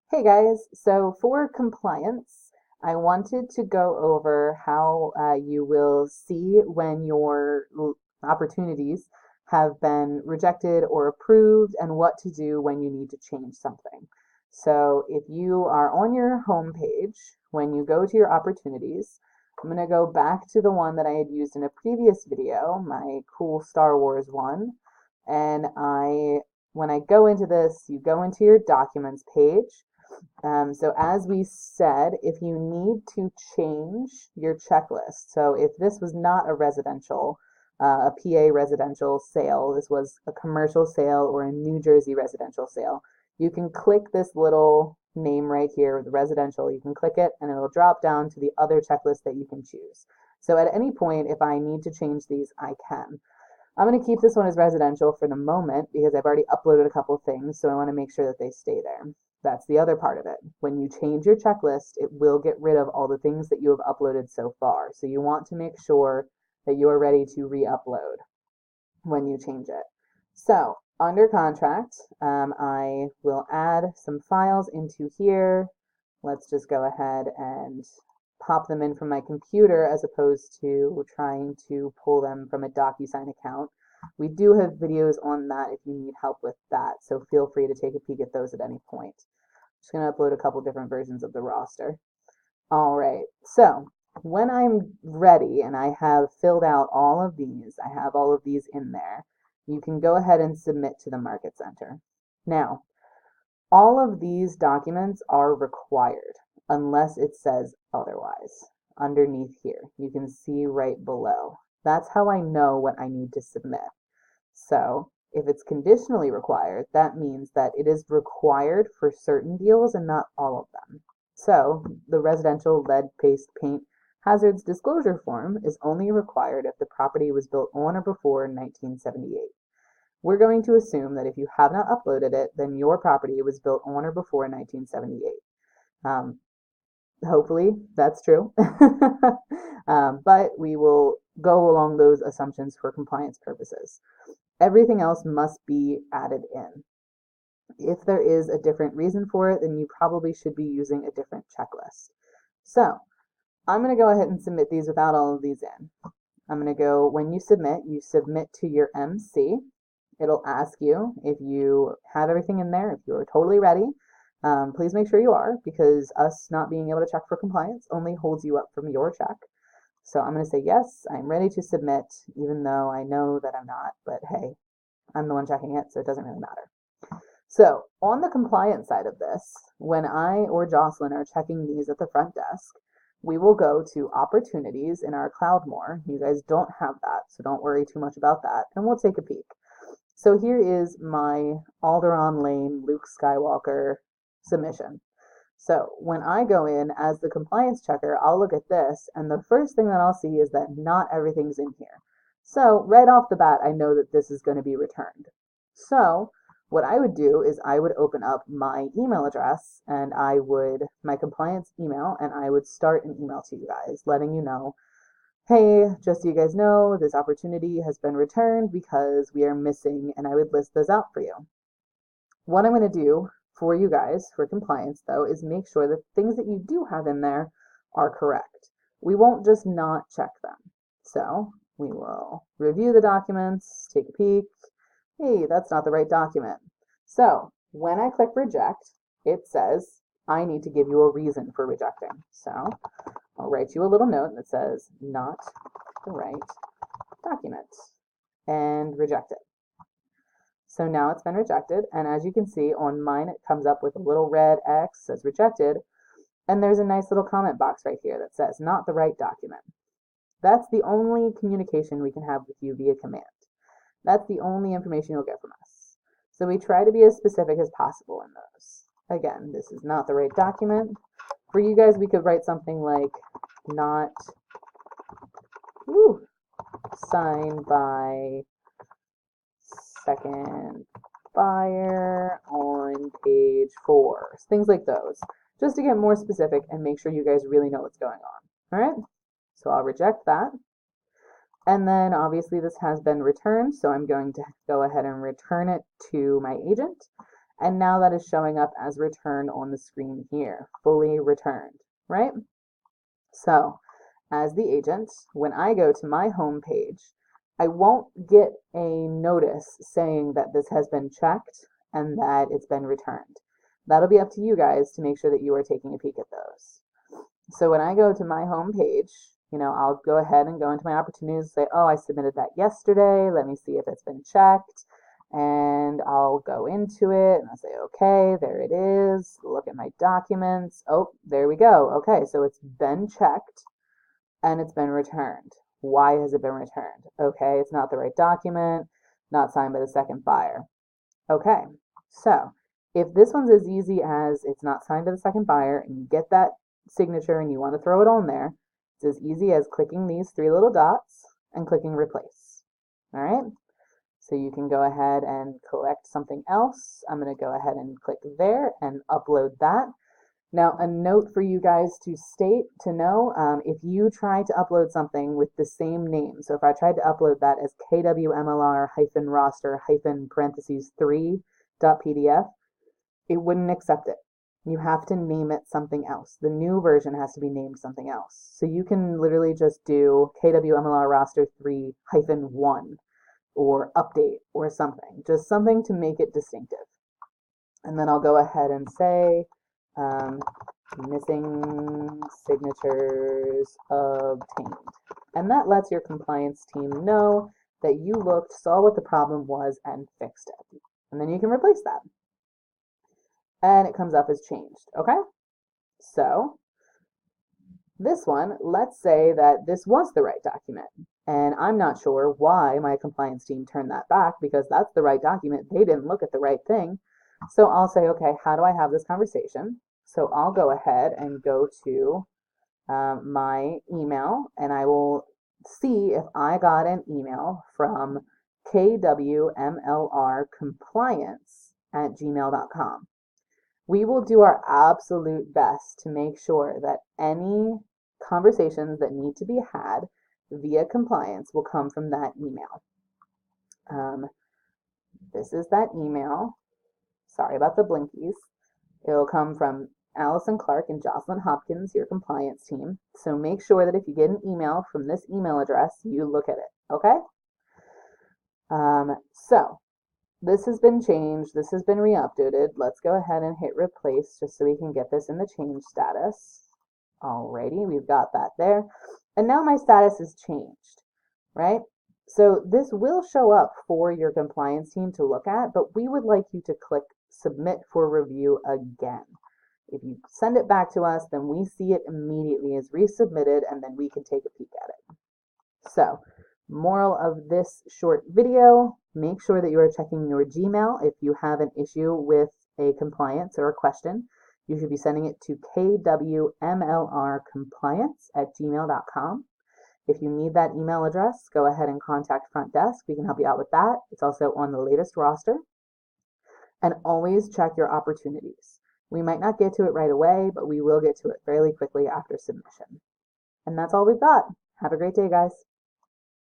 Hey guys, so for compliance, I wanted to go over how you will see when your opportunities have been rejected or approved and what to do when you need to change something. So if you are on your home page, when you go to your opportunities, I'm going to go back to the one that I had used in a previous video, my cool Star Wars one, and when I go into this, you go into your documents page. So as we said, if you need to change your checklist, so if this was not a residential, a PA residential sale, this was a commercial sale or a New Jersey residential sale, you can click this little name right here, the residential, you can click it and it'll drop down to the other checklist that you can choose. So at any point, if I need to change these, I can. I'm going to keep this one as residential for the moment because I've already uploaded a couple things, so I want to make sure that they stay there. That's the other part of it. When you change your checklist, it will get rid of all the things that you have uploaded so far. So you want to make sure that you are ready to re-upload when you change it. So under contract, I will add some files into here. Let's just go ahead and pop them in from my computer as opposed to trying to pull them from a DocuSign account. We do have videos on that if you need help with that, so feel free to take a peek at those at any point. I'm just going to upload a couple different versions of the roster. All right, so when I'm ready and I have filled out all of these, I have all of these in there, you can go ahead and submit to the Market Center. Now, all of these documents are required unless it says otherwise. Underneath here, you can see right below. That's how I know what I need to submit. So if it's conditionally required, that means that it is required for certain deals and not all of them. So the residential lead paste paint hazards disclosure form is only required if the property was built on or before 1978. We're going to assume that if you have not uploaded it, then your property was built on or before 1978. Hopefully that's true. But we will go along those assumptions for compliance purposes. Everything else must be added in. If there is a different reason for it, then you probably should be using a different checklist. So I'm going to go ahead and submit these without all of these in. I'm going to go, when you submit to your MC. It'll ask you if you have everything in there, if you're totally ready. Please make sure you are, because us not being able to check for compliance only holds you up from your check. So I'm going to say yes, I'm ready to submit, even though I know that I'm not, but hey, I'm the one checking it, so it doesn't really matter. So on the compliance side of this, when I or Jocelyn are checking these at the front desk, we will go to opportunities in our CloudMore. You guys don't have that, so don't worry too much about that, and we'll take a peek. So here is my Alderaan Lane Luke Skywalker submission. So when I go in as the compliance checker, I'll look at this, and the first thing that I'll see is that not everything's in here. So right off the bat, I know that this is going to be returned. So what I would do is I would open up my email address and my compliance email, and I would start an email to you guys letting you know, hey, just so you guys know, this opportunity has been returned because we are missing, and I would list those out for you. What I'm going to do for you guys for compliance, though, is make sure that things that you do have in there are correct. We won't just not check them. So we will review the documents, take a peek. Hey, that's not the right document. So when I click reject, it says I need to give you a reason for rejecting. So I'll write you a little note that says not the right document and reject it. So now it's been rejected, and as you can see on mine, it comes up with a little red X, says rejected, and there's a nice little comment box right here that says not the right document. That's the only communication we can have with you via command. That's the only information you'll get from us. So we try to be as specific as possible in those. Again, this is not the right document. For you guys, we could write something like not signed by second buyer on page 4. Things like those, just to get more specific and make sure you guys really know what's going on. All right, so I'll reject that. And then obviously this has been returned, so I'm going to go ahead and return it to my agent. And now that is showing up as returned on the screen here, fully returned, right? So as the agent, when I go to my home page, I won't get a notice saying that this has been checked and that it's been returned. That'll be up to you guys to make sure that you are taking a peek at those. So when I go to my home page, I'll go ahead and go into my opportunities and say, oh, I submitted that yesterday. Let me see if it's been checked. And I'll go into it and I'll say, okay, there it is. Look at my documents. Oh, there we go. Okay, so it's been checked and it's been returned. Why has it been returned? Okay, it's not the right document, not signed by the second buyer. Okay, so if this one's as easy as it's not signed by the second buyer and you get that signature and you want to throw it on there, it's as easy as clicking these three little dots and clicking replace. All right, so you can go ahead and collect something else. I'm going to go ahead and click there and upload that. Now, a note for you guys to know, if you try to upload something with the same name, so if I tried to upload that as kwmlr-roster-3.pdf, it wouldn't accept it. You have to name it something else. The new version has to be named something else. So you can literally just do kwmlr roster 3-1 or update or something, just something to make it distinctive. And then I'll go ahead and say, missing signatures obtained. And that lets your compliance team know that you looked, saw what the problem was, and fixed it. And then you can replace that. And it comes up as changed, okay? So this one, let's say that this was the right document. And I'm not sure why my compliance team turned that back because that's the right document. They didn't look at the right thing. So I'll say, okay, how do I have this conversation? So I'll go ahead and go to my email and I will see if I got an email from kwmlrcompliance@gmail.com. We will do our absolute best to make sure that any conversations that need to be had via compliance will come from that email. This is that email. Sorry about the blinkies. It'll come from Allison Clark and Jocelyn Hopkins, your compliance team. So make sure that if you get an email from this email address, you look at it, okay? So this has been changed. This has been re-updated. Let's go ahead and hit replace just so we can get this in the change status. Alrighty, we've got that there. And now my status is changed, right? So this will show up for your compliance team to look at, but we would like you to click submit for review again. If you send it back to us, then we see it immediately as resubmitted and then we can take a peek at it. So, moral of this short video, make sure that you are checking your Gmail. If you have an issue with a compliance or a question, you should be sending it to kwmlrcompliance@gmail.com. If you need that email address, go ahead and contact Front Desk. We can help you out with that. It's also on the latest roster. And always check your opportunities. We might not get to it right away, but we will get to it fairly quickly after submission. And that's all we've got. Have a great day, guys.